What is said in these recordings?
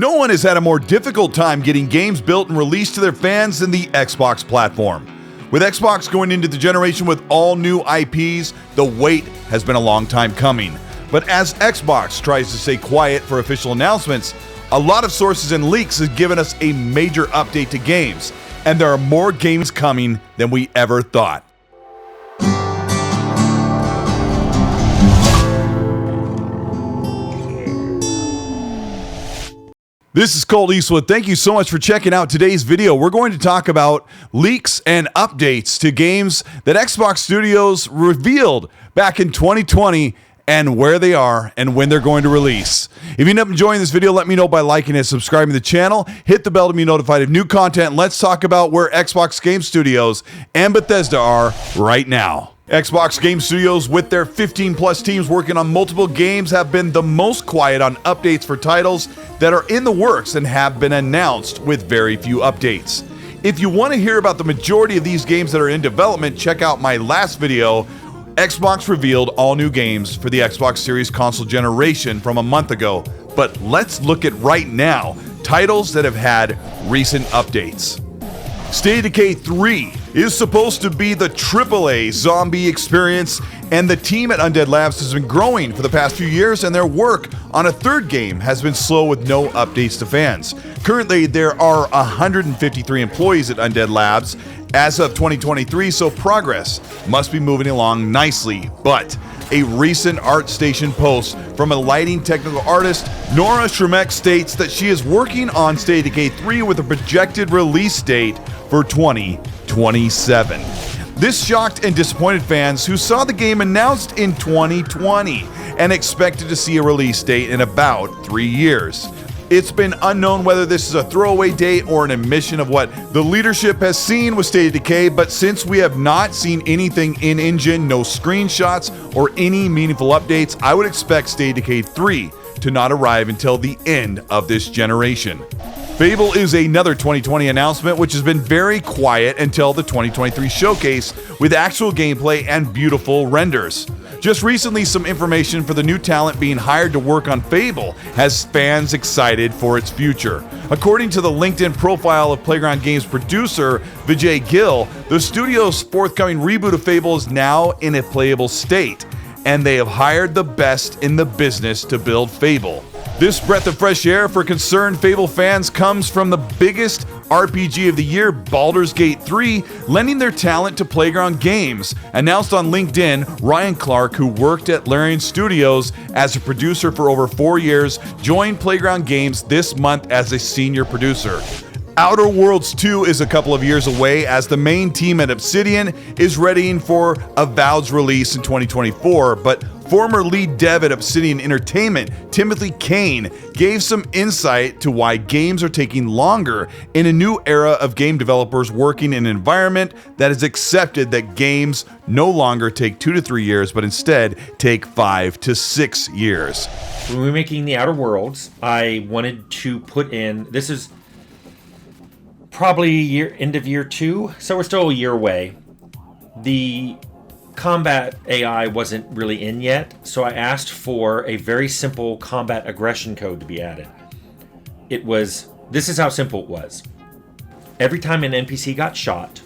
No one has had a more difficult time getting games built and released to their fans than the Xbox platform. With Xbox going into the generation with all new IPs, the wait has been a long time coming. But as Xbox tries to stay quiet for official announcements, a lot of sources and leaks have given us a major update to games, and there are more games coming than we ever thought. This is Colteastwood. Thank you so much for checking out today's video. We're going to talk about leaks and updates to games that Xbox Studios revealed back in 2020 and where they are and when they're going to release. If you end up enjoying this video, let me know by liking and subscribing to the channel. Hit the bell to be notified of new content. And let's talk about where Xbox Game Studios and Bethesda are right now. Xbox Game Studios, with their 15 plus teams working on multiple games, have been the most quiet on updates for titles that are in the works and have been announced with very few updates. If you want to hear about the majority of these games that are in development, check out my last video. Xbox revealed all new games for the Xbox Series console generation from a month ago. But let's look at right now titles that have had recent updates. State of Decay 3 is supposed to be the AAA zombie experience, and the team at Undead Labs has been growing for the past few years, and their work on a third game has been slow with no updates to fans. Currently, there are 153 employees at Undead Labs as of 2023, so progress must be moving along nicely. But a recent ArtStation post from a lighting technical artist, Nora Shremek, states that she is working on State of Decay 3 with a projected release date for 2027. This shocked and disappointed fans who saw the game announced in 2020 and expected to see a release date in about 3 years. It's been unknown whether this is a throwaway date or an admission of what the leadership has seen with State of Decay, but since we have not seen anything in-engine, no screenshots, or any meaningful updates, I would expect State of Decay 3 to not arrive until the end of this generation. Fable is another 2020 announcement which has been very quiet until the 2023 showcase with actual gameplay and beautiful renders. Just recently, some information for the new talent being hired to work on Fable has fans excited for its future. According to the LinkedIn profile of Playground Games producer Vijay Gill, the studio's forthcoming reboot of Fable is now in a playable state, and they have hired the best in the business to build Fable. This breath of fresh air for concerned Fable fans comes from the biggest RPG of the year, Baldur's Gate 3, lending their talent to Playground Games. Announced on LinkedIn, Ryan Clark, who worked at Larian Studios as a producer for over 4 years, joined Playground Games this month as a senior producer. Outer Worlds 2 is a couple of years away, as the main team at Obsidian is readying for Avowed's release in 2024, but former lead dev at Obsidian Entertainment, Timothy Kane, gave some insight to why games are taking longer in a new era of game developers working in an environment that has accepted that games no longer take 2 to 3 years, but instead take 5 to 6 years. When we were making the Outer Worlds, I wanted to put in, this is probably end of year 2, so we're still a year away. The combat AI wasn't really in yet, so I asked for a very simple combat aggression code to be added. This is how simple it was. Every time an NPC got shot,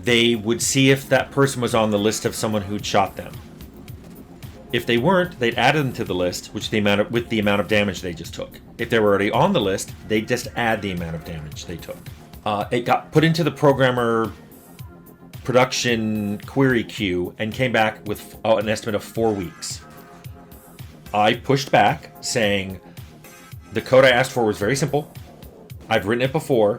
they would see if that person was on the list of someone who'd shot them. If they weren't, they'd add them to the list, with the amount of damage they just took. If they were already on the list, they'd just add the amount of damage they took. It got put into the programmer production query queue and came back with an estimate of 4 weeks. I pushed back, saying the code I asked for was very simple. I've written it before.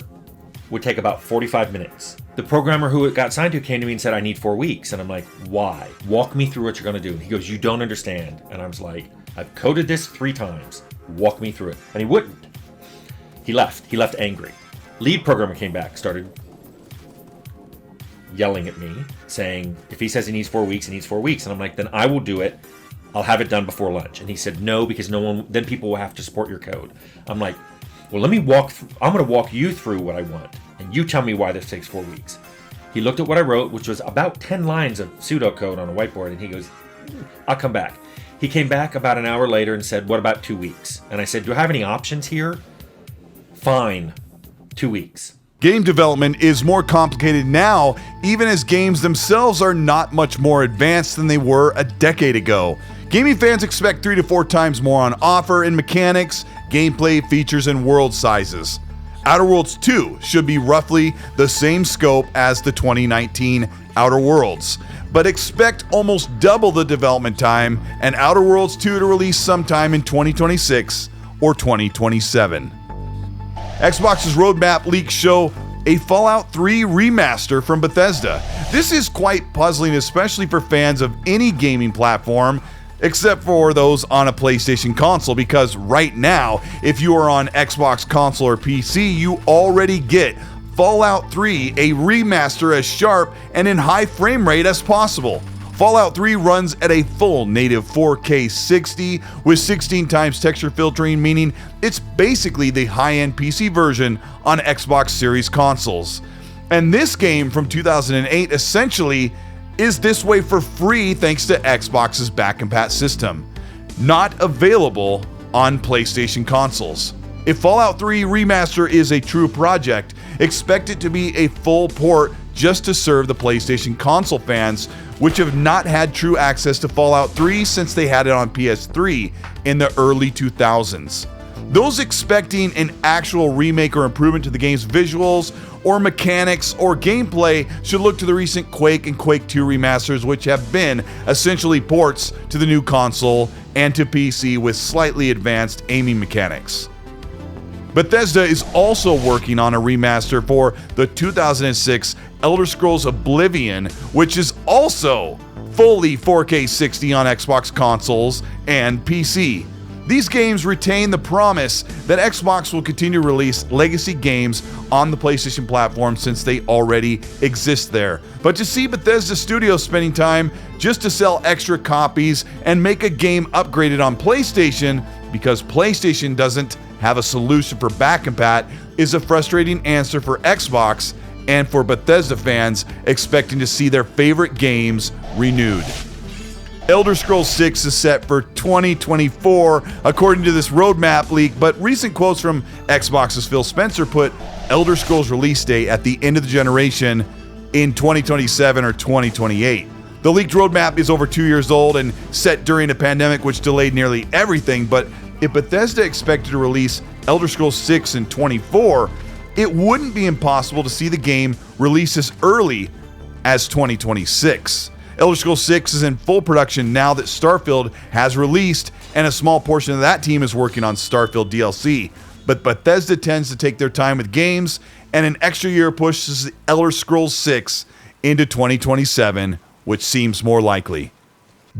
Would take about 45 minutes. The programmer who it got signed to came to me and said, I need 4 weeks. And I'm like, why? Walk me through what you're going to do. And he goes, you don't understand. And I was like, I've coded this 3 times. Walk me through it. And he wouldn't. He left. He left angry. Lead programmer came back, started yelling at me, saying, if he says he needs 4 weeks, he needs 4 weeks. And I'm like, then I will do it. I'll have it done before lunch. And he said, no, because then people will have to support your code. I'm like, well, let me I'm going to walk you through what I want, and you tell me why this takes 4 weeks. He looked at what I wrote, which was about 10 lines of pseudocode on a whiteboard, and he goes, I'll come back. He came back about an hour later and said, what about 2 weeks? And I said, do I have any options here? Fine, 2 weeks. Game development is more complicated now, even as games themselves are not much more advanced than they were a decade ago. Gaming fans expect 3 to 4 times more on offer in mechanics, gameplay, features, and world sizes. Outer Worlds 2 should be roughly the same scope as the 2019 Outer Worlds, but expect almost double the development time and Outer Worlds 2 to release sometime in 2026 or 2027. Xbox's roadmap leaks show a Fallout 3 remaster from Bethesda. This is quite puzzling, especially for fans of any gaming platform, except for those on a PlayStation console, because right now, if you are on Xbox console or PC, you already get Fallout 3, a remaster as sharp and in high frame rate as possible. Fallout 3 runs at a full native 4K 60 with 16 times texture filtering, meaning it's basically the high-end PC version on Xbox Series consoles. And this game from 2008 essentially is this way for free thanks to Xbox's back-compat system, not available on PlayStation consoles. If Fallout 3 Remaster is a true project, expect it to be a full port just to serve the PlayStation console fans, which have not had true access to Fallout 3 since they had it on PS3 in the early 2000s. Those expecting an actual remake or improvement to the game's visuals or mechanics or gameplay should look to the recent Quake and Quake 2 remasters, which have been essentially ports to the new console and to PC with slightly advanced aiming mechanics. Bethesda is also working on a remaster for the 2006 Elder Scrolls Oblivion, which is also fully 4K 60 on Xbox consoles and PC. These games retain the promise that Xbox will continue to release legacy games on the PlayStation platform since they already exist there. But to see Bethesda Studios spending time just to sell extra copies and make a game upgraded on PlayStation because PlayStation doesn't have a solution for back-compat is a frustrating answer for Xbox and for Bethesda fans expecting to see their favorite games renewed. Elder Scrolls 6 is set for 2024 according to this roadmap leak, but recent quotes from Xbox's Phil Spencer put Elder Scrolls release date at the end of the generation in 2027 or 2028. The leaked roadmap is over 2 years old and set during a pandemic which delayed nearly everything, but if Bethesda expected to release Elder Scrolls 6 in 2024, it wouldn't be impossible to see the game release as early as 2026. Elder Scrolls 6 is in full production now that Starfield has released, and a small portion of that team is working on Starfield DLC. But Bethesda tends to take their time with games, and an extra year pushes Elder Scrolls 6 into 2027, which seems more likely.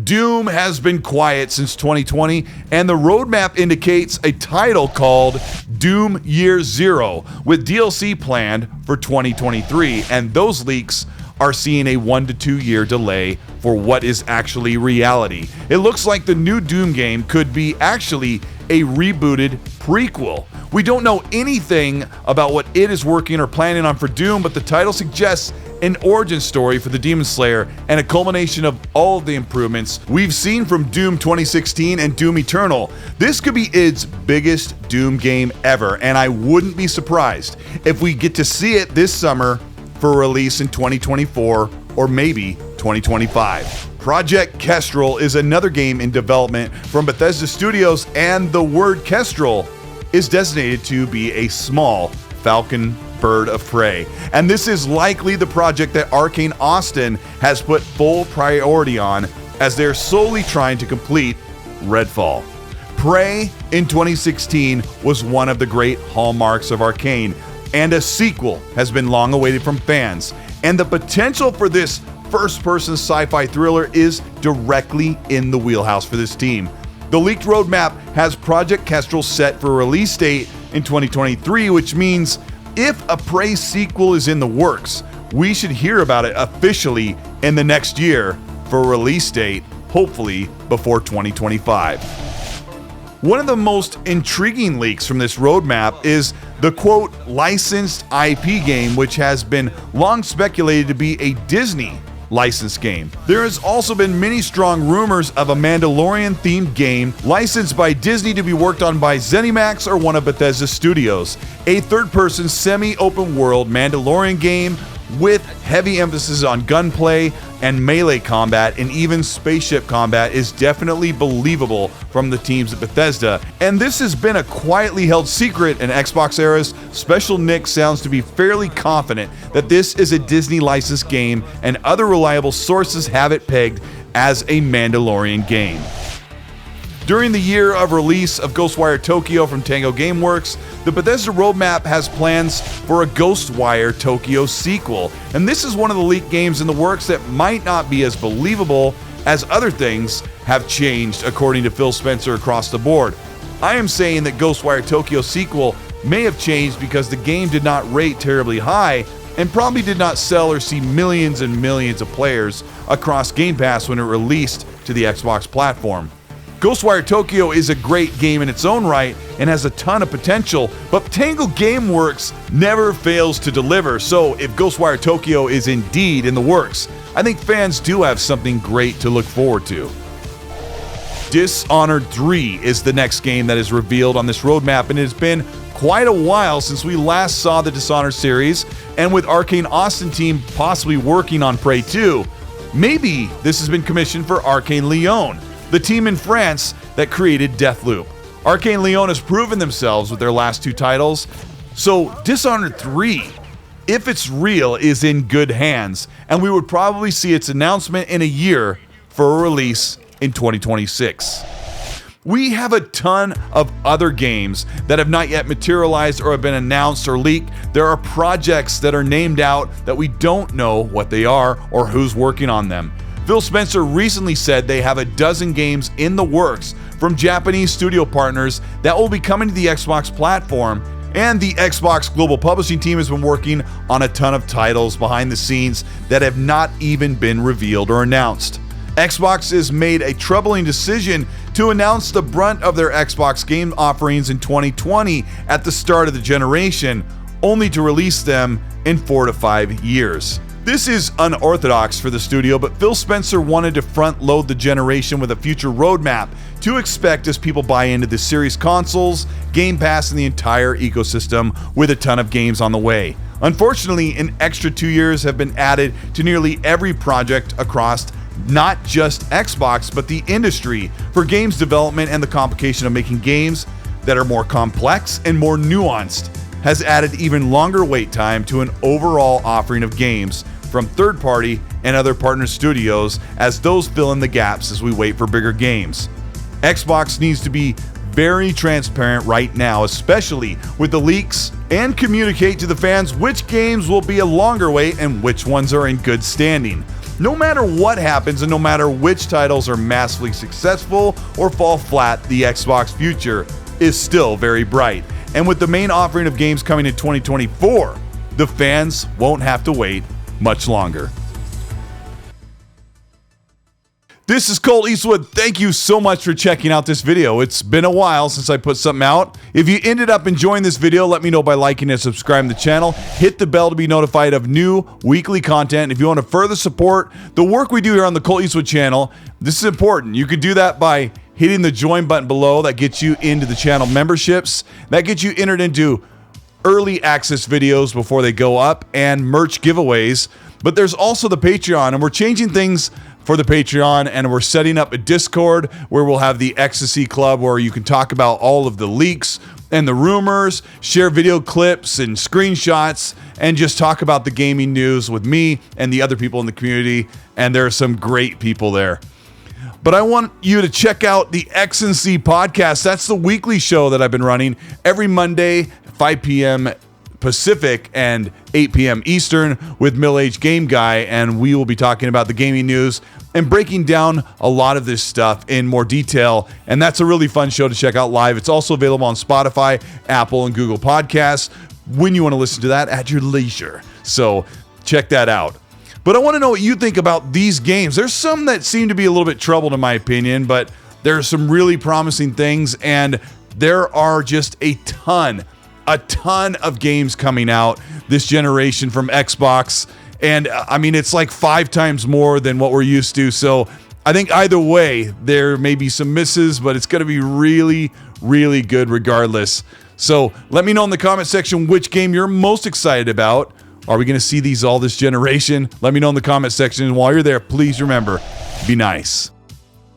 Doom has been quiet since 2020, and the roadmap indicates a title called Doom Year Zero, with DLC planned for 2023, and those leaks are seeing a 1 to 2 year delay for what is actually reality. It looks like the new Doom game could be actually a rebooted prequel. We don't know anything about what it is working or planning on for Doom, but the title suggests an origin story for the Demon Slayer and a culmination of all of the improvements we've seen from Doom 2016 and Doom Eternal. This could be id's biggest Doom game ever, and I wouldn't be surprised if we get to see it this summer for release in 2024 or maybe 2025. Project Kestrel is another game in development from Bethesda Studios, and the word Kestrel is designated to be a small falcon bird of prey. And this is likely the project that Arcane Austin has put full priority on, as they're solely trying to complete Redfall. Prey in 2016 was one of the great hallmarks of Arcane, and a sequel has been long awaited from fans. And the potential for this first-person sci-fi thriller is directly in the wheelhouse for this team. The leaked roadmap has Project Kestrel set for a release date in 2023, which means if a Prey sequel is in the works, we should hear about it officially in the next year for a release date, hopefully before 2025. One of the most intriguing leaks from this roadmap is the quote licensed IP game, which has been long speculated to be a Disney licensed game. There has also been many strong rumors of a Mandalorian-themed game licensed by Disney to be worked on by ZeniMax or one of Bethesda's studios. A third-person, semi-open world Mandalorian game with heavy emphasis on gunplay and melee combat, and even spaceship combat is definitely believable from the teams at Bethesda. And this has been a quietly held secret in Xbox eras. Special Nick sounds to be fairly confident that this is a Disney licensed game, and other reliable sources have it pegged as a Mandalorian game. During the year of release of Ghostwire Tokyo from Tango Gameworks, the Bethesda roadmap has plans for a Ghostwire Tokyo sequel, and this is one of the leaked games in the works that might not be as believable as other things have changed, according to Phil Spencer across the board. I am saying that Ghostwire Tokyo sequel may have changed because the game did not rate terribly high and probably did not sell or see millions and millions of players across Game Pass when it released to the Xbox platform. Ghostwire Tokyo is a great game in its own right and has a ton of potential, but Tango Gameworks never fails to deliver, so if Ghostwire Tokyo is indeed in the works, I think fans do have something great to look forward to. Dishonored 3 is the next game that is revealed on this roadmap, and it has been quite a while since we last saw the Dishonored series, and with Arcane Austin team possibly working on Prey 2, maybe this has been commissioned for Arcane Lyon, the team in France that created Deathloop. Arcane Lyon has proven themselves with their last two titles, so Dishonored 3, if it's real, is in good hands, and we would probably see its announcement in a year for a release in 2026. We have a ton of other games that have not yet materialized or have been announced or leaked. There are projects that are named out that we don't know what they are or who's working on them. Phil Spencer recently said they have a dozen games in the works from Japanese studio partners that will be coming to the Xbox platform, and the Xbox global publishing team has been working on a ton of titles behind the scenes that have not even been revealed or announced. Xbox has made a troubling decision to announce the brunt of their Xbox game offerings in 2020 at the start of the generation, only to release them in 4 to 5 years. This is unorthodox for the studio, but Phil Spencer wanted to front load the generation with a future roadmap to expect as people buy into the series consoles, Game Pass, and the entire ecosystem with a ton of games on the way. Unfortunately, an extra 2 years have been added to nearly every project across not just Xbox, but the industry for games development, and the complication of making games that are more complex and more nuanced has added even longer wait time to an overall offering of games from third-party and other partner studios, as those fill in the gaps as we wait for bigger games. Xbox needs to be very transparent right now, especially with the leaks, and communicate to the fans which games will be a longer wait and which ones are in good standing. No matter what happens and no matter which titles are massively successful or fall flat, the Xbox future is still very bright. And with the main offering of games coming in 2024, the fans won't have to wait much longer. This is Colteastwood. Thank you so much for checking out this video. It's been a while since I put something out. If you ended up enjoying this video, let me know by liking and subscribing to the channel. Hit the bell to be notified of new weekly content. If you want to further support the work we do here on the Colteastwood channel, this is important. You could do that by hitting the join button below. That gets you into the channel memberships. That gets you entered into early access videos before they go up and merch giveaways. But there's also the Patreon, and we're changing things for the Patreon, and we're setting up a Discord where we'll have the Ecstasy Club, where you can talk about all of the leaks and the rumors, share video clips and screenshots, and just talk about the gaming news with me and the other people in the community. And there are some great people there. But I want you to check out the X&C podcast. That's the weekly show that I've been running every Monday, 5 p.m. Pacific and 8 p.m. Eastern with Middle-Aged Game Guy, and we will be talking about the gaming news and breaking down a lot of this stuff in more detail, and that's a really fun show to check out live. It's also available on Spotify, Apple, and Google Podcasts when you want to listen to that at your leisure. So check that out. But I want to know what you think about these games. There's some that seem to be a little bit troubled in my opinion, but there are some really promising things, and there are just a ton of games coming out this generation from Xbox, And I mean, it's like 5 times more than what we're used to. So I think either way, there may be some misses, but it's going to be really, really good regardless. So let me know in the comment section which game you're most excited about. Are we going to see these all this generation? Let me know in the comment section. And while you're there, please remember, be nice.